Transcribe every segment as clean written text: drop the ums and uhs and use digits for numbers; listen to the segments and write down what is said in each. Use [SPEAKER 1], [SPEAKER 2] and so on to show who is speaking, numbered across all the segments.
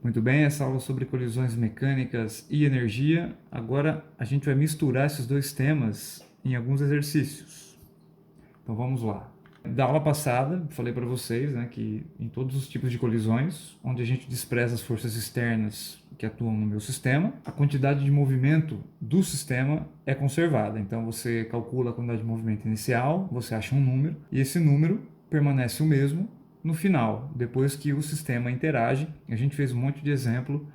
[SPEAKER 1] Muito bem, essa aula sobre colisões mecânicas e energia. Agora a gente vai misturar esses dois temas em alguns exercícios. Então vamos lá. Da aula passada, falei para vocês, que em todos os tipos de colisões, onde a gente despreza as forças externas que atuam no meu sistema, a quantidade de movimento do sistema é conservada. Então você calcula a quantidade de movimento inicial, você acha um número, e esse número permanece o mesmo no final, depois que o sistema interage. A gente fez um monte de exemplo.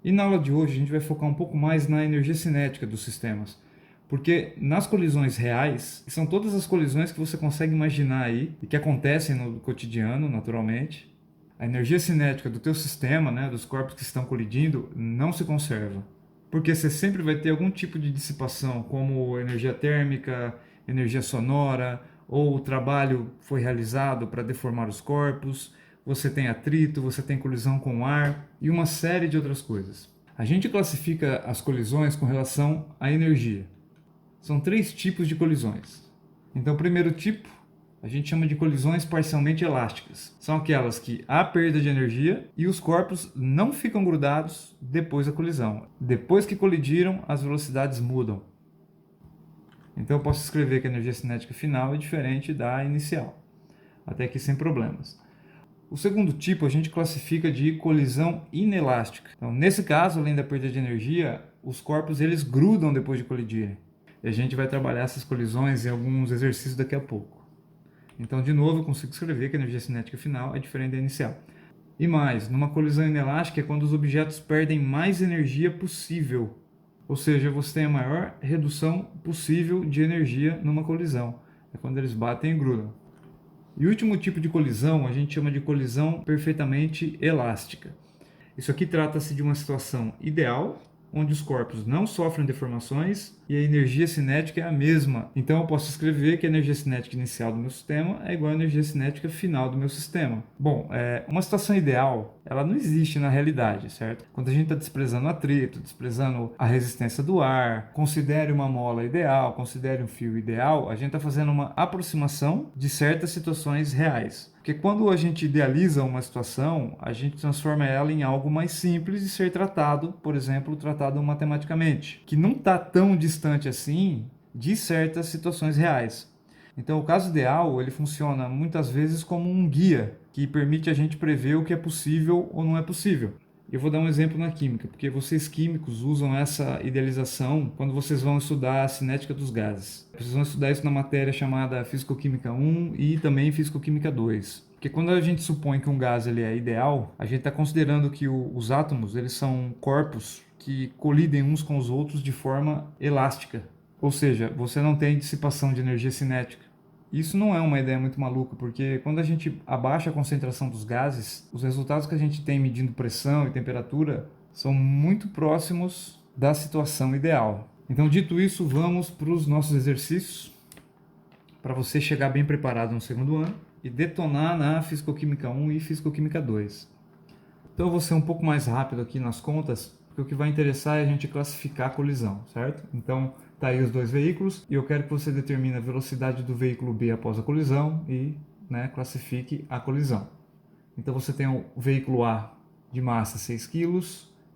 [SPEAKER 1] E na aula de hoje a gente vai focar um pouco mais na energia cinética dos sistemas. Porque nas colisões reais, que são todas as colisões que você consegue imaginar aí e que acontecem no cotidiano, naturalmente, a energia cinética do teu sistema, dos corpos que estão colidindo, não se conserva. Porque você sempre vai ter algum tipo de dissipação, como energia térmica, energia sonora, ou o trabalho foi realizado para deformar os corpos, você tem atrito, você tem colisão com o ar e uma série de outras coisas. A gente classifica as colisões com relação à energia. São 3 tipos de colisões. Então, o primeiro tipo a gente chama de colisões parcialmente elásticas. São aquelas que há perda de energia e os corpos não ficam grudados depois da colisão. Depois que colidiram, as velocidades mudam. Então eu posso escrever que a energia cinética final é diferente da inicial. Até aqui sem problemas. O segundo tipo a gente classifica de colisão inelástica. Então, nesse caso, além da perda de energia, os corpos eles grudam depois de colidirem. E a gente vai trabalhar essas colisões em alguns exercícios daqui a pouco. Então, de novo, eu consigo escrever que a energia cinética final é diferente da inicial. E mais, numa colisão inelástica é quando os objetos perdem mais energia possível. Ou seja, você tem a maior redução possível de energia numa colisão. É quando eles batem e grudam. E o último tipo de colisão a gente chama de colisão perfeitamente elástica. Isso aqui trata-se de uma situação ideal, onde os corpos não sofrem deformações e a energia cinética é a mesma. Então eu posso escrever que a energia cinética inicial do meu sistema é igual à energia cinética final do meu sistema. Bom, uma situação ideal, ela não existe na realidade, certo? Quando a gente está desprezando o atrito, desprezando a resistência do ar, considere uma mola ideal, considere um fio ideal, a gente está fazendo uma aproximação de certas situações reais. Porque quando a gente idealiza uma situação, a gente transforma ela em algo mais simples de ser tratado, por exemplo, tratado matematicamente, que não está tão distante assim de certas situações reais. Então, o caso ideal, ele funciona muitas vezes como um guia que permite a gente prever o que é possível ou não é possível. Eu vou dar um exemplo na química, porque vocês químicos usam essa idealização quando vocês vão estudar a cinética dos gases. Vocês vão estudar isso na matéria chamada Físico-Química 1 e também Físico-Química 2. Porque quando a gente supõe que um gás ele é ideal, a gente está considerando que os átomos eles são corpos que colidem uns com os outros de forma elástica. Ou seja, você não tem dissipação de energia cinética. Isso não é uma ideia muito maluca, porque quando a gente abaixa a concentração dos gases, os resultados que a gente tem medindo pressão e temperatura são muito próximos da situação ideal. Então, dito isso, vamos para os nossos exercícios, para você chegar bem preparado no segundo ano e detonar na Fisicoquímica 1 e Fisicoquímica 2. Então, eu vou ser um pouco mais rápido aqui nas contas, porque o que vai interessar é a gente classificar a colisão, certo? Então, tá aí os dois veículos e eu quero que você determine a velocidade do veículo B após a colisão e classifique a colisão. Então, você tem o veículo A de massa 6 kg,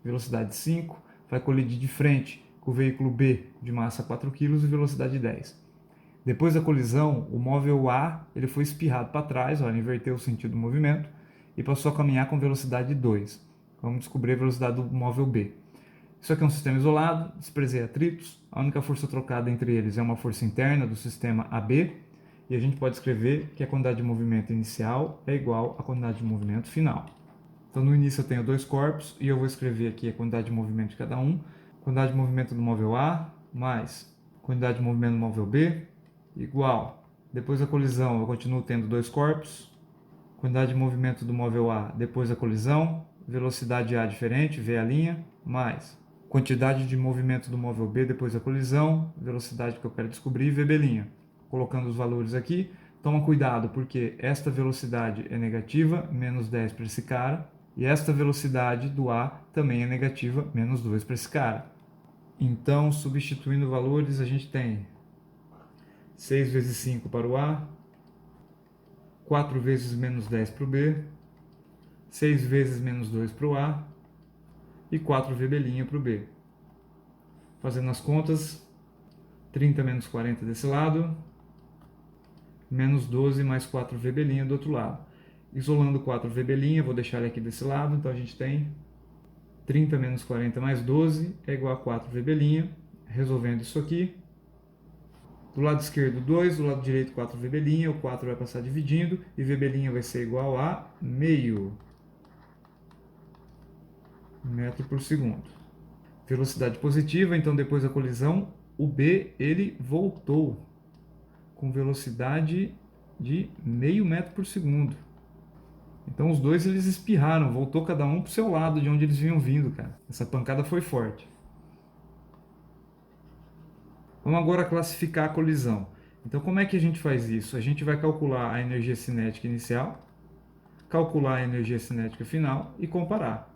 [SPEAKER 1] velocidade 5, vai colidir de frente com o veículo B de massa 4 kg e velocidade 10. Depois da colisão, o móvel A ele foi espirrado para trás, ele inverteu o sentido do movimento e passou a caminhar com velocidade 2. Vamos descobrir a velocidade do móvel B. Isso aqui é um sistema isolado, desprezei atritos, a única força trocada entre eles é uma força interna do sistema AB, e a gente pode escrever que a quantidade de movimento inicial é igual à quantidade de movimento final. Então no início eu tenho dois corpos, e eu vou escrever aqui a quantidade de movimento de cada um, quantidade de movimento do móvel A, mais quantidade de movimento do móvel B, igual. Depois da colisão eu continuo tendo dois corpos, quantidade de movimento do móvel A depois da colisão, velocidade A diferente, V a', mais quantidade de movimento do móvel B depois da colisão, velocidade que eu quero descobrir, VB'. Colocando os valores aqui, toma cuidado porque esta velocidade é negativa, menos 10 para esse cara, e esta velocidade do A também é negativa, menos 2 para esse cara. Então, substituindo valores, a gente tem 6 vezes 5 para o A, 4 vezes menos 10 para o B, 6 vezes menos 2 para o A e 4VB' para o B. Fazendo as contas, 30 menos 40 desse lado, menos 12 mais 4VB' do outro lado. Isolando 4VB', vou deixar ele aqui desse lado, então a gente tem 30 menos 40 mais 12 é igual a 4VB'. Resolvendo isso aqui, do lado esquerdo 2, do lado direito 4VB', o 4 vai passar dividindo e VB' vai ser igual a meio metro por segundo. Velocidade positiva, então depois da colisão, o B ele voltou com velocidade de meio metro por segundo. Então os dois eles espirraram, voltou cada um para o seu lado de onde eles vinham vindo, cara. Essa pancada foi forte. Vamos agora classificar a colisão. Então como é que a gente faz isso? A gente vai calcular a energia cinética inicial, calcular a energia cinética final e comparar.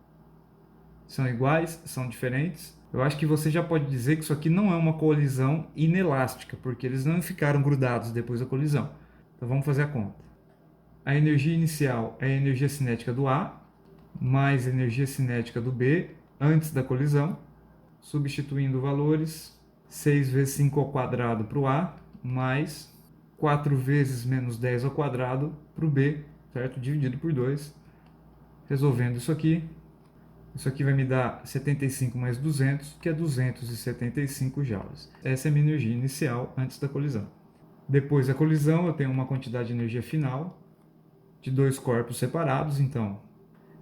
[SPEAKER 1] São iguais? São diferentes? Eu acho que você já pode dizer que isso aqui não é uma colisão inelástica, porque eles não ficaram grudados depois da colisão. Então vamos fazer a conta. A energia inicial é a energia cinética do A, mais a energia cinética do B antes da colisão, substituindo valores, 6 vezes 5 ao quadrado para o A, mais 4 vezes menos 10 ao quadrado para o B, certo? Dividido por 2. Resolvendo isso aqui vai me dar 75 mais 200, que é 275 joules. Essa é a minha energia inicial antes da colisão. Depois da colisão, eu tenho uma quantidade de energia final de dois corpos separados, então,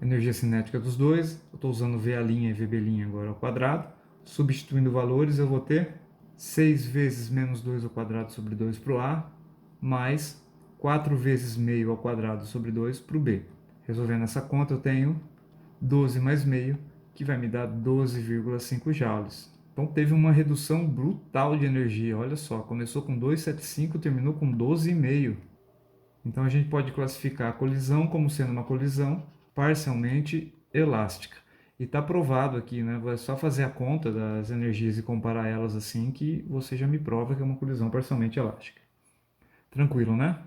[SPEAKER 1] energia cinética dos dois, eu estou usando VA' e VB' agora ao quadrado, substituindo valores, eu vou ter 6 vezes menos 2 ao quadrado sobre 2 para o A, mais 4 vezes meio ao quadrado sobre 2 para o B. Resolvendo essa conta, eu tenho 12 mais meio, que vai me dar 12,5 joules. Então teve uma redução brutal de energia, olha só, começou com 2,75, terminou com 12,5. Então a gente pode classificar a colisão como sendo uma colisão parcialmente elástica. E está provado aqui, né? É só fazer a conta das energias e comparar elas assim que você já me prova que é uma colisão parcialmente elástica. Tranquilo, né?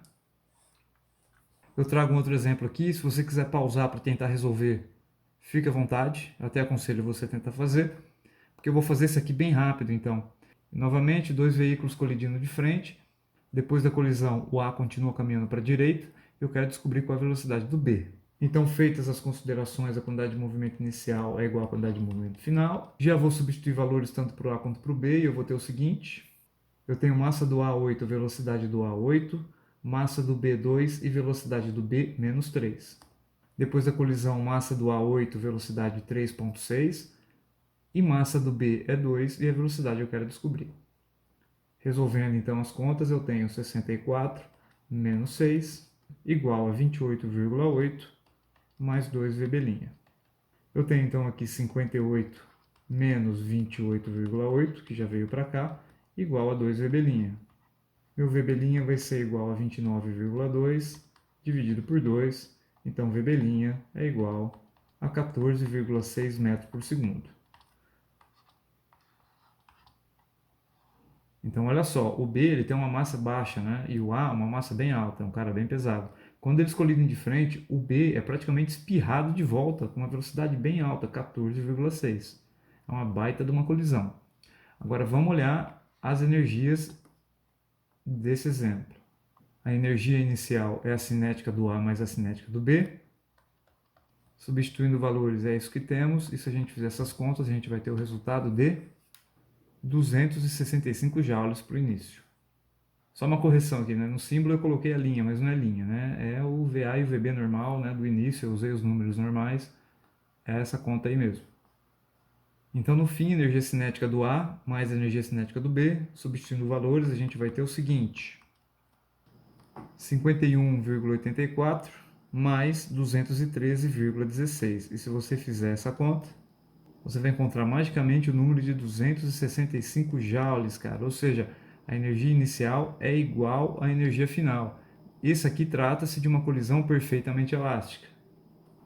[SPEAKER 1] Eu trago um outro exemplo aqui, se você quiser pausar para tentar resolver, fique à vontade, eu até aconselho você a tentar fazer, porque eu vou fazer isso aqui bem rápido, então. Novamente, dois veículos colidindo de frente, depois da colisão o A continua caminhando para a direita, eu quero descobrir qual é a velocidade do B. Então, feitas as considerações, a quantidade de movimento inicial é igual à quantidade de movimento final. Já vou substituir valores tanto para o A quanto para o B, e eu vou ter o seguinte, eu tenho massa do A 8, velocidade do A 8, massa do B 2 e velocidade do B menos 3. Depois da colisão, massa do A 8, velocidade 3,6 e massa do B é 2 e a velocidade eu quero descobrir. Resolvendo então as contas, eu tenho 64 menos 6 igual a 28,8 mais 2 VB'. Eu tenho então aqui 58 menos 28,8, que já veio para cá, igual a 2 VB'. Meu VB' vai ser igual a 29,2 dividido por 2, então VB' é igual a 14,6 metros por segundo. Então olha só, o B ele tem uma massa baixa, né? E o A uma massa bem alta, é um cara bem pesado. Quando eles colidem de frente, o B é praticamente espirrado de volta com uma velocidade bem alta, 14,6. É uma baita de uma colisão. Agora vamos olhar as energias desse exemplo. A energia inicial é a cinética do A mais a cinética do B. Substituindo valores é isso que temos. E se a gente fizer essas contas, a gente vai ter o resultado de 265 joules para o início. Só uma correção aqui, né? No símbolo eu coloquei a linha, mas não é linha, né? É o VA e o VB normal, né? Do início eu usei os números normais. É essa conta aí mesmo. Então, no fim, energia cinética do A mais energia cinética do B, substituindo valores, a gente vai ter o seguinte: 51,84 mais 213,16. E se você fizer essa conta, você vai encontrar magicamente o número de 265 joules, cara. Ou seja, a energia inicial é igual à energia final. Isso aqui trata-se de uma colisão perfeitamente elástica.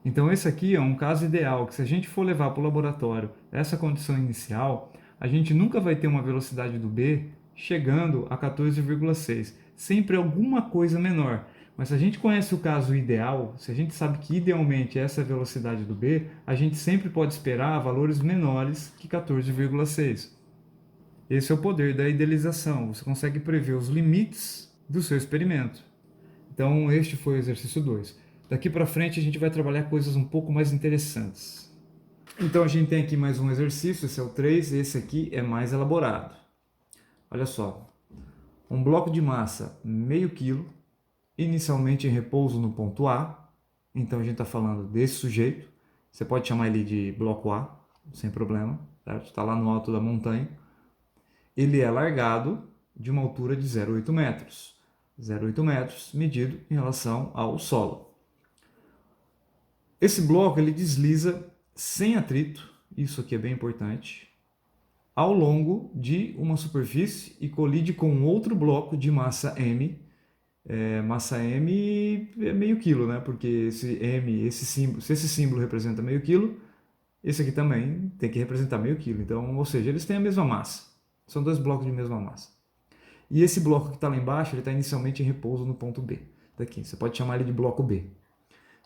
[SPEAKER 1] Então esse aqui é um caso ideal, que se a gente for levar para o laboratório essa condição inicial, a gente nunca vai ter uma velocidade do B chegando a 14,6. Sempre alguma coisa menor. Mas se a gente conhece o caso ideal, se a gente sabe que idealmente essa é a velocidade do B, a gente sempre pode esperar valores menores que 14,6. Esse é o poder da idealização. Você consegue prever os limites do seu experimento. Então, este foi o exercício 2. Daqui para frente, a gente vai trabalhar coisas um pouco mais interessantes. Então, a gente tem aqui mais um exercício, esse é o 3, esse aqui é mais elaborado. Olha só, um bloco de massa meio quilo, inicialmente em repouso no ponto A. Então, a gente está falando desse sujeito. Você pode chamar ele de bloco A, sem problema, certo? Está lá no alto da montanha. Ele é largado de uma altura de 0,8 metros. 0,8 metros medido em relação ao solo. Esse bloco ele desliza sem atrito, isso aqui é bem importante, ao longo de uma superfície e colide com outro bloco de massa M. Massa M é meio quilo, né? Porque esse M, esse símbolo, se esse símbolo representa meio quilo, esse aqui também tem que representar meio quilo. Então, ou seja, eles têm a mesma massa. São dois blocos de mesma massa. E esse bloco que está lá embaixo, ele está inicialmente em repouso no ponto B. Daqui, você pode chamar ele de bloco B.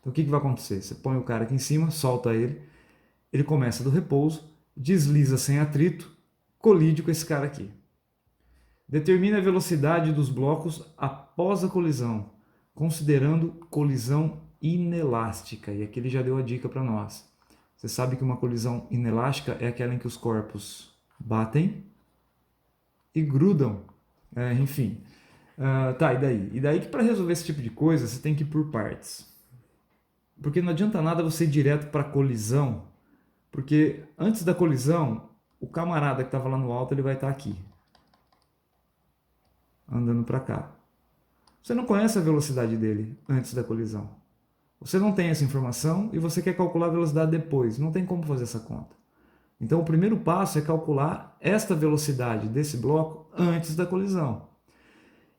[SPEAKER 1] Então o que vai acontecer? Você põe o cara aqui em cima, solta ele, ele começa do repouso, desliza sem atrito, colide com esse cara aqui. Determina a velocidade dos blocos após a colisão, considerando colisão inelástica. E aqui ele já deu a dica para nós. Você sabe que uma colisão inelástica é aquela em que os corpos batem e grudam. Enfim. Tá, e daí? E daí que para resolver esse tipo de coisa, você tem que ir por partes. Porque não adianta nada você ir direto para a colisão, porque antes da colisão, o camarada que estava lá no alto, ele vai estar aqui, andando para cá. Você não conhece a velocidade dele antes da colisão. Você não tem essa informação e você quer calcular a velocidade depois. Não tem como fazer essa conta. Então o primeiro passo é calcular esta velocidade desse bloco antes da colisão.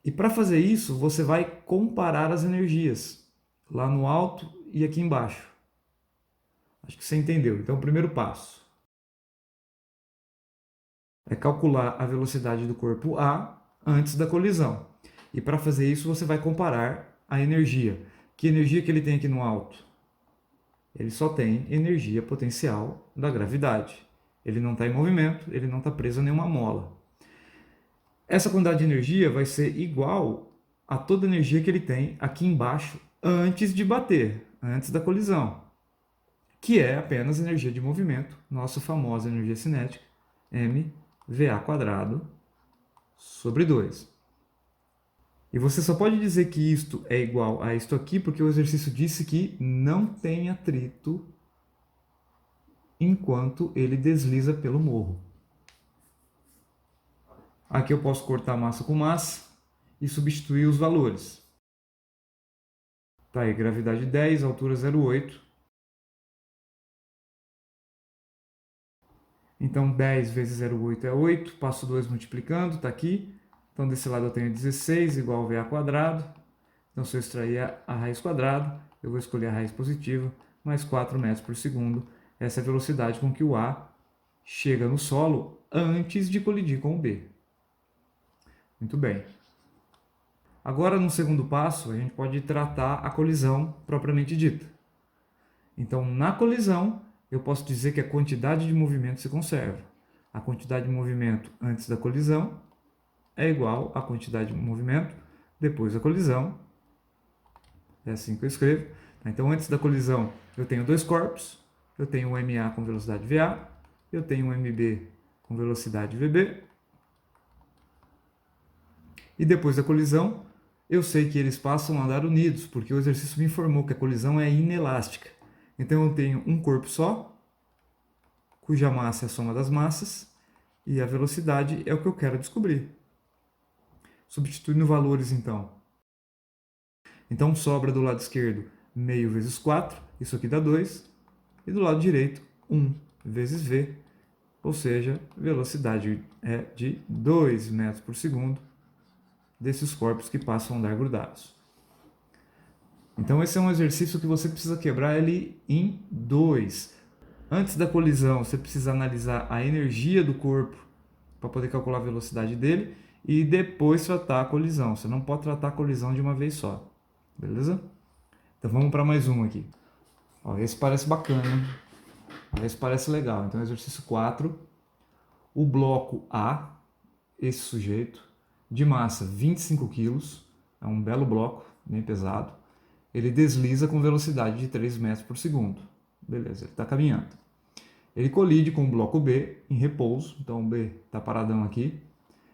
[SPEAKER 1] E para fazer isso, você vai comparar as energias, lá no alto e aqui embaixo. Acho que você entendeu. Então o primeiro passo é calcular a velocidade do corpo A antes da colisão. E para fazer isso, você vai comparar a energia. Que energia que ele tem aqui no alto? Ele só tem energia potencial da gravidade. Ele não está em movimento, ele não está preso a nenhuma mola. Essa quantidade de energia vai ser igual a toda a energia que ele tem aqui embaixo antes de bater, antes da colisão, que é apenas energia de movimento, nossa famosa energia cinética, mVA² sobre 2. E você só pode dizer que isto é igual a isto aqui porque o exercício disse que não tem atrito enquanto ele desliza pelo morro. Aqui eu posso cortar massa com massa e substituir os valores. Tá aí, gravidade 10, altura 0,8. Então 10 vezes 0,8 é 8, passo 2 multiplicando, está aqui. Então desse lado eu tenho 16 igual a VA². Então se eu extrair a raiz quadrada, eu vou escolher a raiz positiva, mais 4 metros por segundo. Essa é a velocidade com que o A chega no solo antes de colidir com o B. Muito bem. Agora, no segundo passo, a gente pode tratar a colisão propriamente dita. Então, na colisão, eu posso dizer que a quantidade de movimento se conserva. A quantidade de movimento antes da colisão é igual à quantidade de movimento depois da colisão. É assim que eu escrevo. Então, antes da colisão, eu tenho dois corpos. Eu tenho um MA com velocidade VA. Eu tenho um MB com velocidade VB. E depois da colisão, eu sei que eles passam a andar unidos, porque o exercício me informou que a colisão é inelástica. Então eu tenho um corpo só, cuja massa é a soma das massas, e a velocidade é o que eu quero descobrir. Substituindo valores, então. Então sobra do lado esquerdo meio vezes 4, isso aqui dá 2, e do lado direito 1 vezes v, ou seja, velocidade é de 2 metros por segundo, desses corpos que passam a andar grudados. Então esse é um exercício que você precisa quebrar ele em 2. Antes da colisão, você precisa analisar a energia do corpo para poder calcular a velocidade dele e depois tratar a colisão. Você não pode tratar a colisão de uma vez só. Beleza? Então vamos para mais um aqui. Ó, esse parece bacana, esse parece legal. Então exercício 4, o bloco A, esse sujeito, de massa 25 quilos, é um belo bloco, bem pesado. Ele desliza com velocidade de 3 metros por segundo. Beleza, ele está caminhando. Ele colide com o bloco B em repouso, então o B está paradão aqui,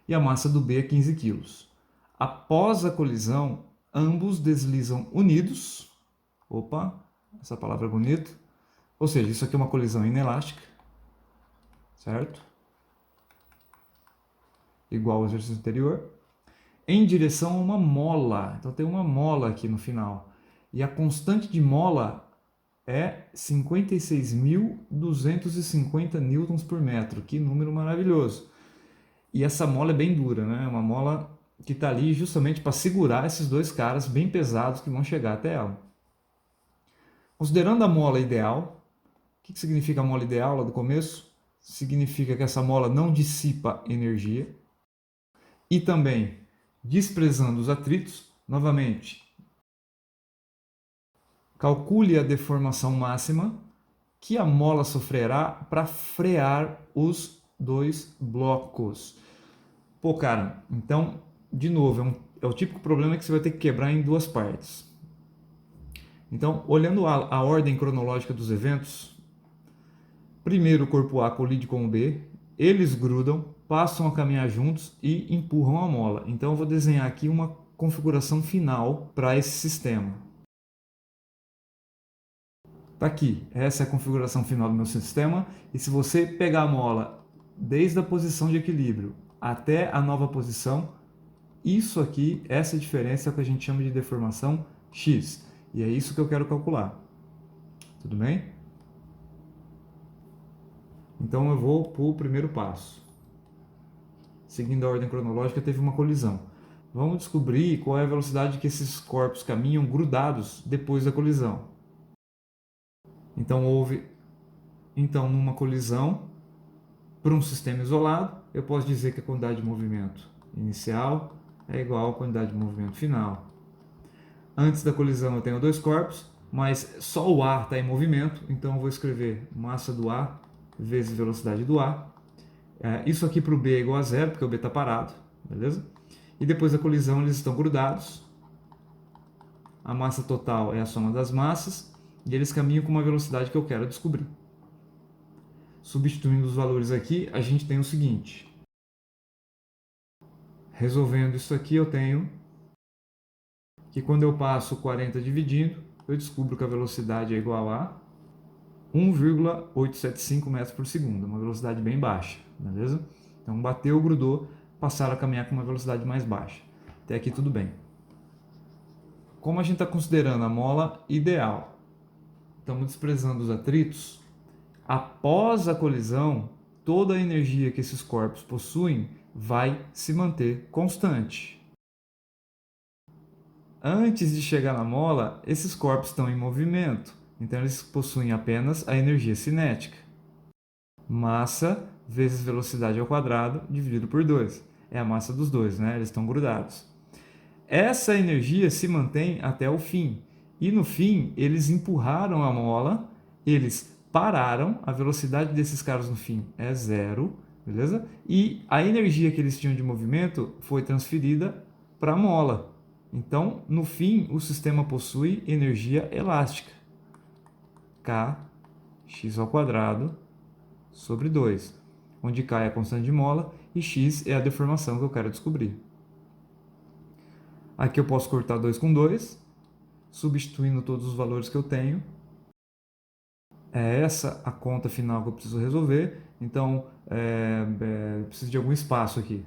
[SPEAKER 1] e a massa do B é 15 quilos. Após a colisão, ambos deslizam unidos. Opa, essa palavra é bonita. Ou seja, isso aqui é uma colisão inelástica, certo? Igual ao exercício anterior. Em direção a uma mola. Então tem uma mola aqui no final. E a constante de mola é 56.250 newtons por metro. Que número maravilhoso. E essa mola é bem dura, né? É uma mola que está ali justamente para segurar esses dois caras bem pesados que vão chegar até ela. Considerando a mola ideal, o que significa a mola ideal lá do começo? Significa que essa mola não dissipa energia. E também, desprezando os atritos, novamente, calcule a deformação máxima que a mola sofrerá para frear os dois blocos. Pô, cara, então, de novo, é o típico problema que você vai ter que quebrar em duas partes. Então, olhando a ordem cronológica dos eventos, primeiro o corpo A colide com o B, eles grudam, passam a caminhar juntos e empurram a mola. Então eu vou desenhar aqui uma configuração final para esse sistema. Tá aqui, essa é a configuração final do meu sistema, e se você pegar a mola desde a posição de equilíbrio até a nova posição, isso aqui, essa diferença é o que a gente chama de deformação X, e é isso que eu quero calcular. Tudo bem? Então eu vou para o primeiro passo. Seguindo a ordem cronológica, teve uma colisão. Vamos descobrir qual é a velocidade que esses corpos caminham grudados depois da colisão. Então numa colisão, para um sistema isolado, eu posso dizer que a quantidade de movimento inicial é igual à quantidade de movimento final. Antes da colisão eu tenho dois corpos, mas só o A está em movimento, então eu vou escrever massa do A vezes velocidade do A. Isso aqui para o B é igual a zero, porque o B está parado, beleza? E depois da colisão eles estão grudados. A massa total é a soma das massas e eles caminham com uma velocidade que eu quero descobrir. Substituindo os valores aqui, a gente tem o seguinte. Resolvendo isso aqui, eu tenho que quando eu passo 40 dividindo, eu descubro que a velocidade é igual a 1,875 metros por segundo, uma velocidade bem baixa, beleza? Então bateu, grudou, passaram a caminhar com uma velocidade mais baixa. Até aqui tudo bem. Como a gente está considerando a mola ideal, estamos desprezando os atritos, após a colisão, toda a energia que esses corpos possuem vai se manter constante. Antes de chegar na mola, esses corpos estão em movimento, então eles possuem apenas a energia cinética. Massa vezes velocidade ao quadrado dividido por 2. É a massa dos dois, né? Eles estão grudados. Essa energia se mantém até o fim. E no fim, eles empurraram a mola, eles pararam, a velocidade desses caras no fim é zero, beleza? E a energia que eles tinham de movimento foi transferida para a mola. Então, no fim, o sistema possui energia elástica. K x ao quadrado sobre 2, onde K é a constante de mola e x é a deformação que eu quero descobrir. Aqui eu posso cortar 2 com 2, substituindo todos os valores que eu tenho. É essa a conta final que eu preciso resolver, então eu preciso de algum espaço aqui.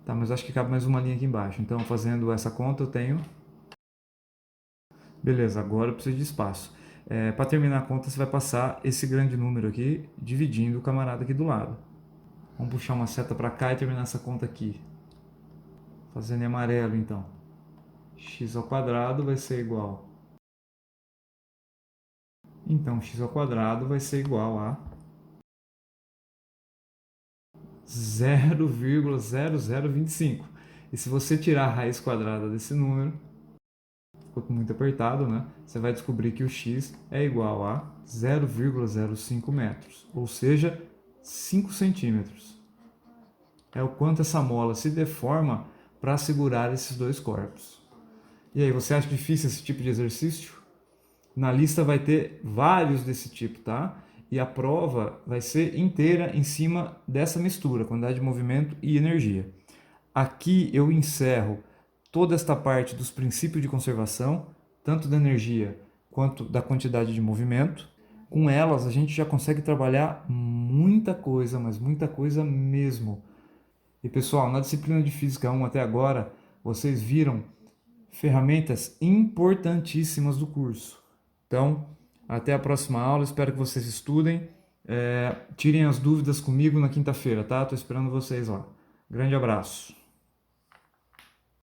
[SPEAKER 1] Tá, mas acho que cabe mais uma linha aqui embaixo. Então, fazendo essa conta, eu tenho... Beleza, agora eu preciso de espaço. Para terminar a conta, você vai passar esse grande número aqui, dividindo o camarada aqui do lado. Vamos puxar uma seta para cá e terminar essa conta aqui. Fazendo em amarelo, então. X ao quadrado vai ser igual. Então, x ao quadrado vai ser igual a 0,0025. E se você tirar a raiz quadrada desse número, ficou muito apertado, né? Você vai descobrir que o x é igual a 0,05 metros, ou seja, 5 centímetros. É o quanto essa mola se deforma para segurar esses dois corpos. E aí, você acha difícil esse tipo de exercício? Na lista vai ter vários desse tipo, tá? E a prova vai ser inteira em cima dessa mistura, quantidade de movimento e energia. Aqui eu encerro toda esta parte dos princípios de conservação, tanto da energia quanto da quantidade de movimento. Com elas a gente já consegue trabalhar muita coisa, mas muita coisa mesmo. E pessoal, na disciplina de Física 1 até agora, vocês viram ferramentas importantíssimas do curso. Então, até a próxima aula, espero que vocês estudem. Tirem as dúvidas comigo na quinta-feira, tá? Estou esperando vocês lá. Grande abraço.